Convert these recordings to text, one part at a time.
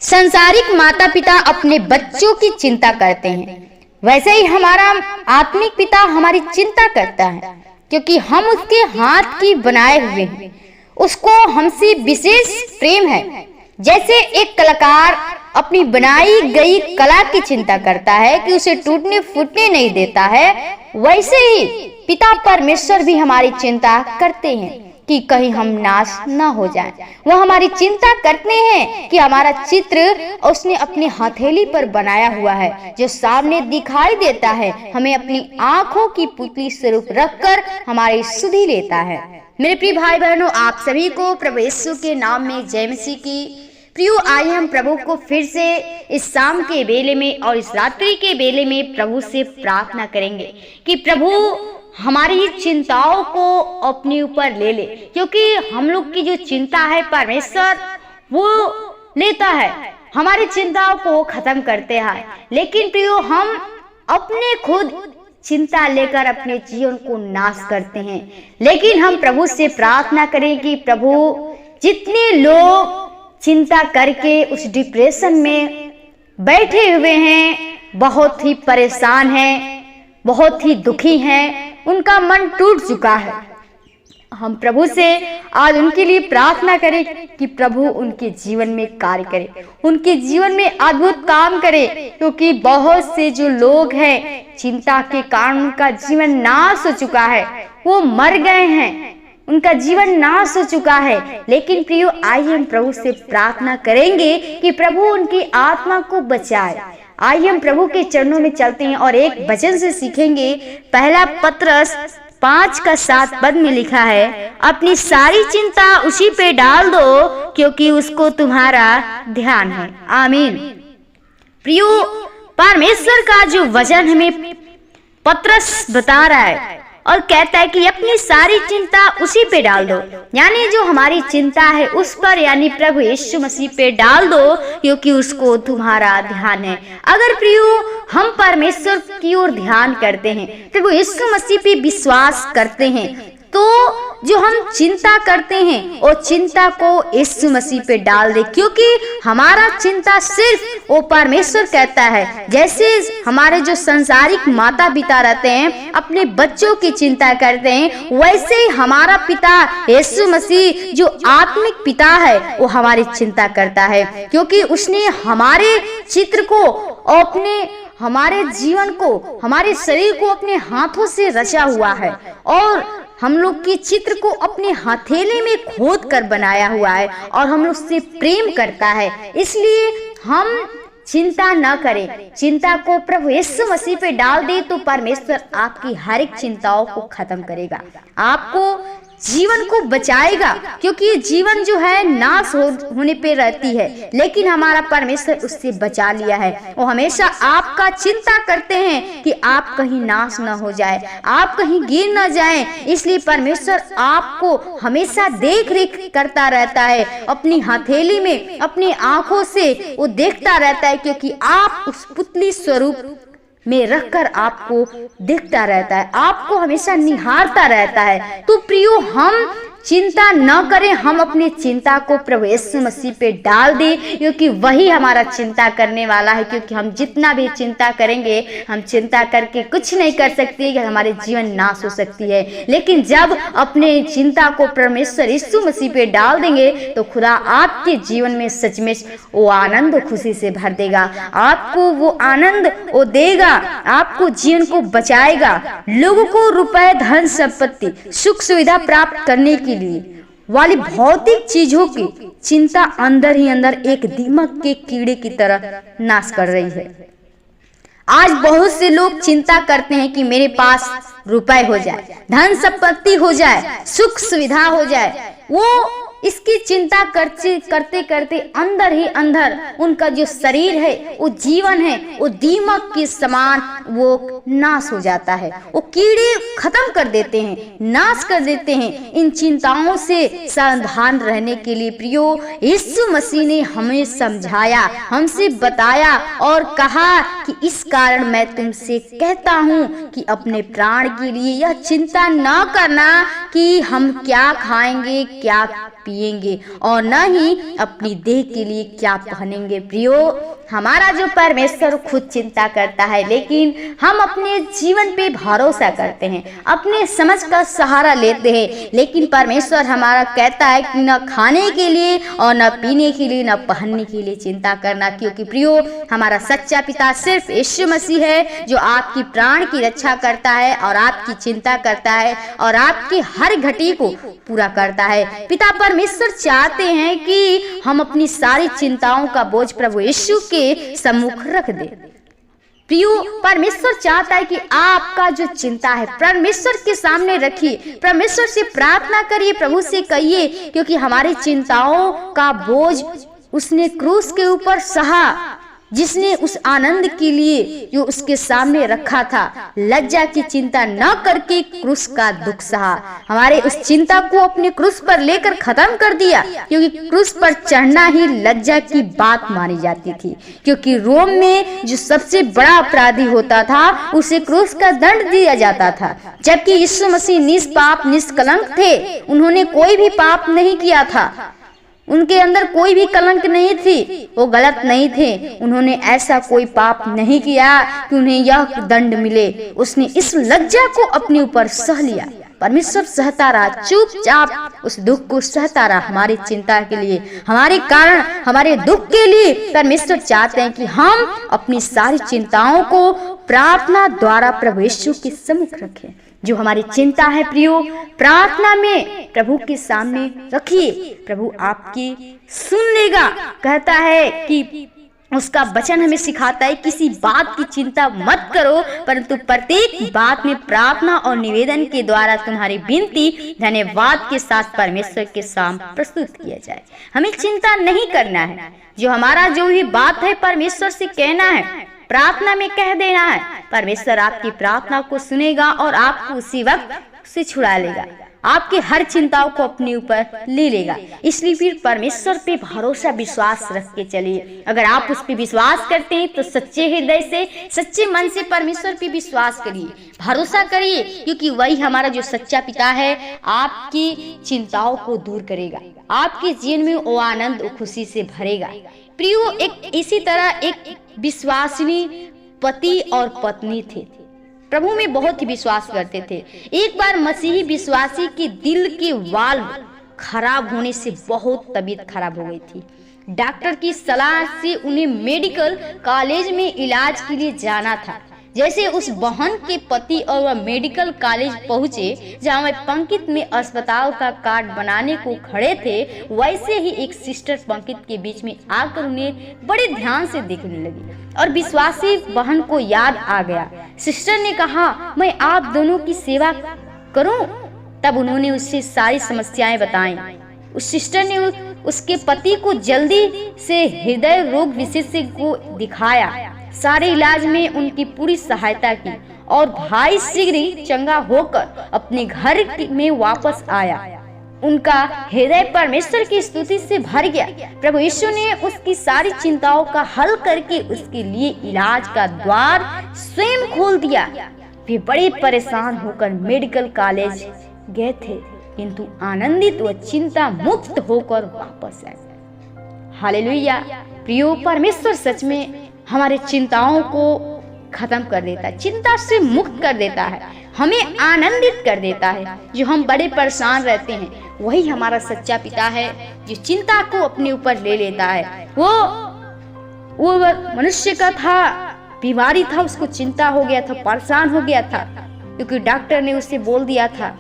संसारिक माता पिता अपने बच्चों की चिंता करते हैं, वैसे ही हमारा आत्मिक पिता हमारी चिंता करता है, क्योंकि हम उसके हाथ की बनाए हुए हैं। उसको हमसे विशेष प्रेम है। जैसे एक कलाकार अपनी बनाई गई कला की चिंता करता है कि उसे टूटने फूटने नहीं देता है, वैसे ही पिता परमेश्वर भी हमारी चिंता करते हैं कि कहीं हम नाश न हो जाएं। वह हमारी चिंता करते हैं कि हमारा चित्र उसने अपनी हथेली पर बनाया हुआ है, जो सामने दिखाई देता है, हमें अपनी आंखों की पुतली स्वरूप रखकर हमारी सुधि लेता है। मेरे प्रिय भाई बहनों, आप सभी को प्रभु यीशु के नाम में जय मसीह की। प्रियो, आइए हम प्रभु को फिर से इस शाम के बेले में और इस रात्रि के बेले में प्रभु से प्रार्थना करेंगे कि प्रभु हमारी चिंताओं को अपने ऊपर ले ले, क्योंकि हम लोग की जो चिंता है परमेश्वर वो लेता है, हमारी चिंताओं को खत्म करते हैं। लेकिन प्रियो, हम अपने खुद चिंता लेकर अपने जीवन को नाश करते हैं। लेकिन हम प्रभु से प्रार्थना करें कि प्रभु, जितने लोग चिंता करके उस डिप्रेशन में बैठे हुए हैं, बहुत ही परेशान हैं, बहुत ही दुखी हैं, उनका मन टूट चुका है, हम प्रभु से आज उनके लिए प्रार्थना करें कि प्रभु उनके जीवन में कार्य करे, उनके जीवन में अद्भुत काम करे। क्योंकि बहुत से जो लोग हैं, चिंता के कारण उनका जीवन नाश हो चुका है, वो मर गए हैं, उनका जीवन नाश हो चुका है। लेकिन प्रियो, आइए हम प्रभु से प्रार्थना करेंगे कि प्रभु उनकी आत्मा को बचाए। आइए हम प्रभु के चरणों में चलते हैं और एक वचन से सीखेंगे। पहला पत्रस 5:7 में लिखा है, अपनी सारी चिंता उसी पे डाल दो, क्योंकि उसको तुम्हारा ध्यान है। आमीन। प्रियो, परमेश्वर का जो वचन हमें पत्रस बता रहा है और कहता है कि अपनी सारी चिंता उसी पे डाल दो, यानी जो हमारी चिंता है उस पर, यानी प्रभु यीशु मसीह पे डाल दो, क्योंकि उसको तुम्हारा ध्यान है। अगर प्रियो हम परमेश्वर की ओर ध्यान करते हैं, प्रभु यीशु मसीह पे विश्वास करते हैं, तो जो हम चिंता करते हैं वो चिंता को यीशु मसीह पे डाल दे, क्योंकि हमारा चिंता सिर्फ वो परमेश्वर कहता है। जैसे हमारे जो संसारिक माता पिता रहते हैं, अपने बच्चों की चिंता करते हैं, वैसे ही हमारा पिता यीशु मसीह जो आत्मिक पिता है वो हमारी चिंता करता है, क्योंकि उसने हमारे चित्र को, हमारे जीवन को, हमारे शरीर को अपने हाथों से रचा हुआ है और हम लोग के चित्र को अपने हथेली में खोद कर बनाया हुआ है और हम लोग से प्रेम करता है। इसलिए हम चिंता न करें, चिंता को प्रभु यीशु मसीह पे डाल दे, तो परमेश्वर आपकी हर एक चिंताओं को खत्म करेगा, आपको जीवन को बचाएगा। क्योंकि जीवन जो है नाश होने पे रहती है, लेकिन हमारा परमेश्वर उससे बचा लिया है। वो हमेशा आपका चिंता करते हैं कि आप कहीं नाश न हो जाए, आप कहीं गिर न जाएं। इसलिए परमेश्वर आपको हमेशा देख रेख करता रहता है, अपनी हथेली में, अपनी आंखों से वो देखता रहता है, क्योंकि आप उस पुतली स्वरूप में रखकर आपको देखता रहता है, आपको हमेशा निहारता रहता है। तो प्रियो, हम चिंता न करें, हम अपनी चिंता को प्रभु यीशु मसीह पे डाल दें, क्योंकि वही हमारा चिंता करने वाला है। क्योंकि हम जितना भी चिंता करेंगे, हम चिंता करके कुछ नहीं कर सकते, कि हमारे जीवन नाश हो सकती है। लेकिन जब अपने चिंता को परमेश्वर यीशु मसीह पे डाल देंगे, तो खुदा आपके जीवन में सच में वो आनंद खुशी से भर देगा, आपको वो आनंद वो देगा, आपको जीवन को बचाएगा। लोगों को रुपए, धन संपत्ति, सुख सुविधा प्राप्त करने के लिए वाली भौतिक चीजों की चिंता अंदर ही अंदर एक दीमक के कीड़े की तरह नाश कर रही है। आज बहुत से लोग चिंता करते हैं कि मेरे पास रुपए हो जाए, धन संपत्ति हो जाए, सुख सुविधा हो जाए। वो इसकी चिंता करते करते अंदर ही अंदर उनका जो शरीर है, वो जीवन है, वो दीमक के समान वो नाश हो जाता है। वो कीड़े खत्म कर देते हैं, नाश कर देते हैं। इन चिंताओं से सावधान रहने के लिए प्रियो, यीशु मसीह ने हमें समझाया, हमसे बताया और कहा कि इस कारण मैं तुमसे कहता हूँ कि अपने प्राण के लिए यह चिंता न करना कि हम क्या खाएंगे, क्या पिएंगे और न ही अपनी देह के लिए क्या पहनेंगे। प्रियो, हमारा जो परमेश्वर खुद चिंता करता है, लेकिन हम अपने जीवन पे भरोसा करते हैं, अपने समझ का सहारा लेते हैं, लेकिन परमेश्वर हमारा कहता है कि न खाने के लिए और न पीने के लिए, न पहनने के लिए चिंता करना। क्योंकि प्रियो, हमारा सच्चा पिता सिर्फ यीशु मसीह है, जो आपकी प्राण की रक्षा करता है और आपकी चिंता करता है और आपकी हर घटी को पूरा करता है। पिता परमेश्वर चाहते हैं कि हम अपनी सारी चिंताओं का बोझ प्रभु यीशु के सम्मुख रख दे। प्रियो, परमेश्वर चाहता है कि आपका जो चिंता है परमेश्वर के सामने रखिए, परमेश्वर से प्रार्थना करिए, प्रभु से कहिए, क्योंकि हमारी चिंताओं का बोझ उसने क्रूस के ऊपर सहा, जिसने उस आनंद के लिए जो उसके सामने रखा था, लज्जा की चिंता न करके क्रूस का दुख सहा। हमारे उस चिंता को अपने क्रूस पर लेकर खत्म कर दिया, क्योंकि क्रूस पर चढ़ना ही लज्जा की बात मानी जाती थी। क्योंकि रोम में जो सबसे बड़ा अपराधी होता था उसे क्रूस का दंड दिया जाता था, जबकि यीशु मसीह निष्पाप निष्कलंक थे। उन्होंने कोई भी पाप नहीं किया था, उनके अंदर कोई भी कलंक नहीं थी, वो गलत नहीं थे। उन्होंने ऐसा कोई पाप नहीं किया कि उन्हें यह दंड मिले। उसने इस लज्जा को अपने ऊपर सह लिया। परमेश्वर सहता रहा, चुपचाप उस दुख को सहता रहा हमारी चिंता के लिए, हमारे कारण, हमारे दुख के लिए। परमेश्वर चाहते हैं कि हम अपनी सारी चिंताओं को प्रार्थना द्वारा प्रभु यीशु के सम्मुख रखें। जो हमारी चिंता है प्रियो, प्रार्थना में प्रभु के सामने रखिए, प्रभु आपकी सुन लेगा। कहता है कि उसका वचन हमें सिखाता है, किसी बात की चिंता मत करो, परंतु प्रत्येक बात में प्रार्थना और निवेदन के द्वारा तुम्हारी विनती धन्यवाद के साथ परमेश्वर के सामने प्रस्तुत किया जाए। हमें चिंता नहीं करना है, जो हमारा जो भी बात है परमेश्वर से कहना है, प्रार्थना में कह देना है। परमेश्वर आपकी प्रार्थना को सुनेगा और आपको उसी वक्त से छुड़ा लेगा, आपके हर चिंताओं को अपने ऊपर ले लेगा। इसलिए फिर परमेश्वर पे भरोसा विश्वास रख के चलिए। अगर आप उस पे विश्वास करते हैं तो सच्चे हृदय से, सच्चे मन से परमेश्वर पे विश्वास करिए, भरोसा करिए, क्योंकि वही हमारा जो सच्चा पिता है आपकी चिंताओं को दूर करेगा, आपके जीवन में वो आनंद, वो खुशी से भरेगा। प्रियो, एक इसी तरह एक विश्वासिनी पति और पत्नी थे, प्रभु में बहुत ही विश्वास करते थे। एक बार मसीही विश्वासी के दिल के वाल्व खराब होने से बहुत तबीयत खराब हो गई थी। डॉक्टर की सलाह से उन्हें मेडिकल कॉलेज में इलाज के लिए जाना था। जैसे उस बहन के पति और वह मेडिकल कॉलेज पहुंचे, जहां वह पंकित में अस्पताल का कार्ड बनाने को खड़े थे, वैसे ही एक सिस्टर पंकित के बीच में आकर उन्हें बड़े ध्यान से देखने लगी और विश्वासी बहन को याद आ गया। सिस्टर ने कहा, मैं आप दोनों की सेवा करूं? तब उन्होंने उससे सारी समस्याएं बताई। उस सिस्टर ने उसके पति को जल्दी से हृदय रोग विशेषज्ञ को दिखाया, सारे इलाज में उनकी पूरी सहायता की और भाई शीघ्र ही चंगा होकर अपने घर में वापस आया। उनका हृदय परमेश्वर की स्तुति से भर गया। प्रभु यीशु ने उसकी सारी चिंताओं का हल करके उसके लिए इलाज का द्वार स्वयं खोल दिया। वे बड़े परेशान होकर मेडिकल कॉलेज गए थे, किंतु आनंदित व चिंता मुक्त होकर वापस आए। हालेलुया। प्रियो, परमेश्वर सच में हमारे चिंताओं को खत्म कर देता है, चिंता से मुक्त कर देता है, हमें आनंदित कर देता है। जो हम बड़े परेशान रहते हैं, वही हमारा सच्चा पिता है, जो चिंता को अपने ऊपर ले लेता है। वो मनुष्य का था, बीमारी था, उसको चिंता हो गया था, परेशान हो गया था, क्योंकि डॉक्टर ने उसे बोल दिया था।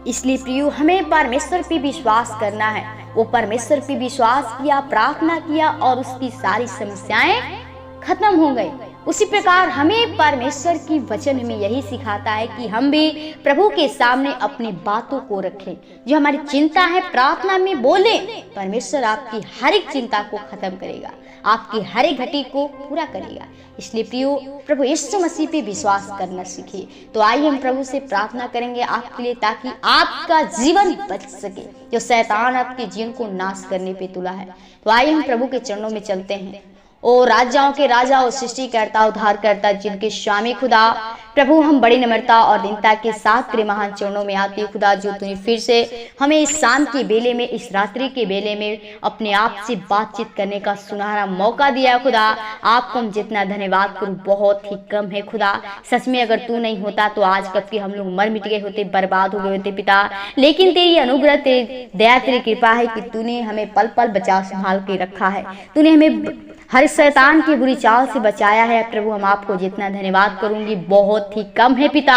इसलिए प्रियो, हमें परमेश्वर पे विश्वास करना है। वो परमेश्वर पे विश्वास किया, प्रार्थना किया और उसकी सारी समस्याएं खत्म हो गई। उसी प्रकार हमें परमेश्वर की वचन में यही सिखाता है कि हम भी प्रभु के सामने अपनी बातों को रखें, जो हमारी चिंता है प्रार्थना में बोलें। परमेश्वर आपकी हर एक चिंता को खत्म करेगा, आपकी हर एक घटी को पूरा करेगा। इसलिए प्रियो, प्रभु यीशु मसीह पे विश्वास करना सीखिए। तो आइए हम प्रभु से प्रार्थना करेंगे आपके लिए, ताकि आपका जीवन बच सके, जो शैतान आपके जीवन को नाश करने पे तुला है। तो आइए हम प्रभु के चरणों में चलते हैं ओ राजाओं के राजा, ओ सृष्टिकर्ता, उद्धारकर्ता, जिनके स्वामी खुदा, प्रभु हम बड़ी नम्रता और दीनता के साथ तेरे महान चरणों में आती है खुदा, जो तूने फिर से हमें इस शाम के बेले में, इस रात्रि के बेले में अपने आप से बातचीत करने का सुनहरा मौका दिया है खुदा। आपको हम जितना धन्यवाद करूं बहुत ही कम है खुदा। सच में अगर तू नहीं होता तो आज कब के हम लोग मर मिट गए होते, बर्बाद हो गए होते पिता। लेकिन तेरी अनुग्रह, तेरी दया, तेरी कृपा है कि तूने हमें पल पल बचा संभाल के रखा है। तूने हमें हर शैतान की बुरी चाल से बचाया है प्रभु। हम आपको जितना धन्यवाद करूंगी बहुत ही कम है पिता।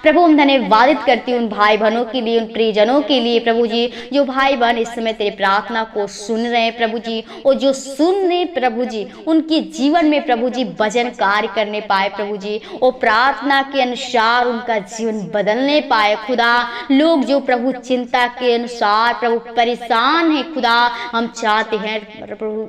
प्रभु हम धन्यवादित करती हूँ उन भाई बहनों के लिए, उन प्रियजनों के लिए प्रभु जी, जो भाई बहन इस समय तेरे प्रार्थना को सुन रहे हैं प्रभु जी, और जो सुन रहे प्रभु जी उनके जीवन में प्रभु जी वचन कार्य करने पाए प्रभु जी, और प्रार्थना के अनुसार उनका जीवन बदलने पाए खुदा। लोग जो प्रभु चिंता के अनुसार प्रभु परेशान है खुदा, हम चाहते हैं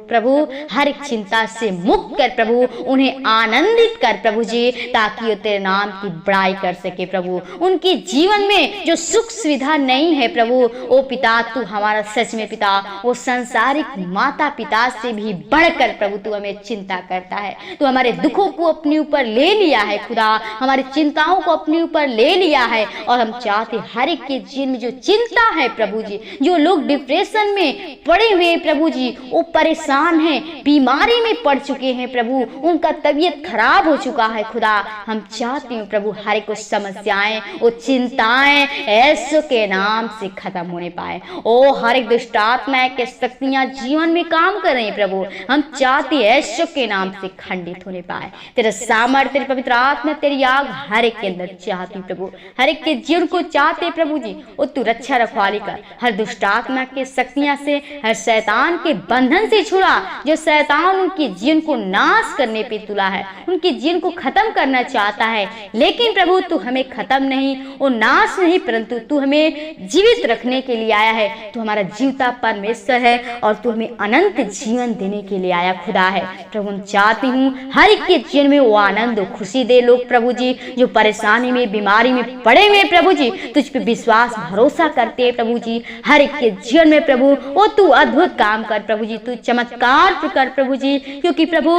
प्रभु हर एक चिंता से मुक्त कर प्रभु, उन्हें आनंदित कर प्रभु जी, ताकि वो तेरे नाम की बड़ाई कर सके प्रभु। उनके जीवन में जो सुख सुविधा नहीं है प्रभु, ओ पिता तू हमारा सच में पिता, वो संसारिक माता पिता से भी बढ़कर प्रभु तू हमें चिंता करता है। तू हमारे दुखों को अपने ऊपर ले लिया है खुदा, हमारी चिंताओं को अपने ऊपर ले लिया है। और हम चाहते हर एक के जीवन में जो चिंता है प्रभु जी, जो लोग डिप्रेशन में पड़े हुए प्रभु जी, वो परेशान हैं, बीमारी में पड़ चुके हैं प्रभु, उनका तबीयत खराब हो चुका है खुदा। हम चाहते हैं प्रभु हर एक समस्याएं, वो चिंताएं यीशु के नाम से खत्म होने पाए। ओ हर एक दुष्ट आत्मा के शक्तियां जीवन में काम कर रही हैं प्रभु, हम चाहते हैं यीशु के नाम से खंडित होने पाए। तेरा सामर्थ्य, तेरे पवित्र आत्मा, तेरी आग हर एक के अंदर चाहती प्रभु, हर एक के जीवन को चाहते प्रभु जी, और तू रक्षा रखवाली कर हर दुष्ट आत्मा के शक्तियां से, हर शैतान के बंधन से छुड़ा। जो शैतान उनके जीवन को नाश करने पे तुला है, उनके जीवन को खत्म करना चाहता है, लेकिन प्रभु तू हमें खत्म नहीं और नाश नहीं, परंतु तू हमें जीवित रखने के लिए आया है। तू हमारा जीवता परमेश्वर है और तू हमें अनंत जीवन देने के लिए आया खुदा है प्रभु। हम चाहती हूँ हर एक के जीवन में वो आनंद और खुशी दे लोग प्रभु जी, जो परेशानी में बीमारी में पड़े हुए प्रभु जी, तुझ पे विश्वास भरोसा करते हैं प्रभु जी। हर एक के जीवन में प्रभु वो तू अद्भुत काम कर प्रभु जी, तू चमत्कार कर प्रभु जी, क्योंकि प्रभु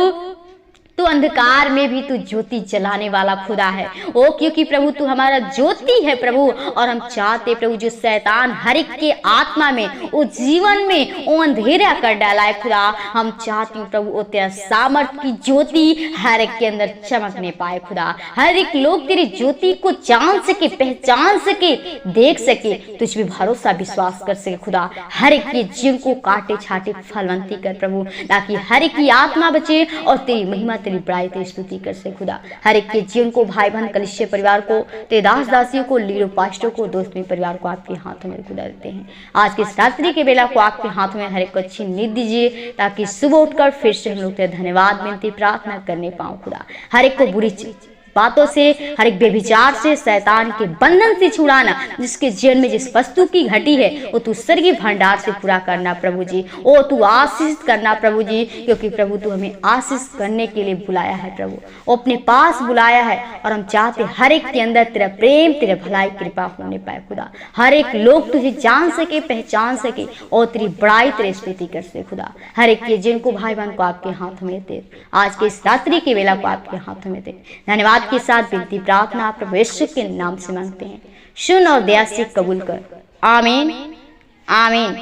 तू अंधकार में भी तू ज्योति जलाने वाला खुदा है। ओ क्योंकि प्रभु तू हमारा ज्योति है प्रभु, और हम चाहते प्रभु जो शैतान हर एक के आत्मा में, वो जीवन में वो अंधेरा कर डाला है खुदा, हम चाहते हैं प्रभु वो तेरा सामर्थ्य की ज्योति हर एक के अंदर चमकने पाए खुदा। हर एक लोग तेरी ज्योति को जान सके, पहचान सके, देख सके, तुझ पे भरोसा विश्वास कर सके खुदा। हर एक के जीवन को काटे छाटे फलवंती कर प्रभु, ताकि हर एक की आत्मा बचे और तेरी महिमा, तेरी बड़ाई, तेरी स्तुति कर से खुदा। हर एक के जीवन को, भाई बहन कलिसिया परिवार को, तेरे दास दासियों को, लीडर पास्टरों को, दोस्त में परिवार को आपके हाथों में खुदा देते हैं। आज के इस रात्रि के बेला को आपके हाथों में हर एक को अच्छी नींद दीजिए, ताकि सुबह उठकर फिर से हम लोग तेरा धन्यवाद विनती प्रार्थना करने पाऊं खुदा। हर एक को बुरी बातों से, हर एक बेविचार से, शैतान के बंधन से छुड़ाना, जिसके जीवन में जिस वस्तु की घटी है वो तू स्वर्गीय भंडार से पूरा करना प्रभु जी। ओ तू आशीष करना प्रभु जी, क्योंकि प्रभु तू हमें आशीष करने के लिए बुलाया है प्रभु, वो अपने पास बुलाया है। और हम चाहते हर एक के अंदर तेरा प्रेम, तेरा भलाई, कृपा होने पाए खुदा। हर एक लोग तुझे जान सके, पहचान सके, और तेरी बड़ाई, तेरी स्तुति कर सके खुदा। हर एक के जिनको भाई बहन को आपके हाथों में दे, आज के इस रात्रि के वेला को आपके हाथों में दे। धन्यवाद के साथ विनती प्रार्थना प्रभु यीशु के नाम से मांगते हैं, सुन और दया से कबूल कर। आमीन आमीन।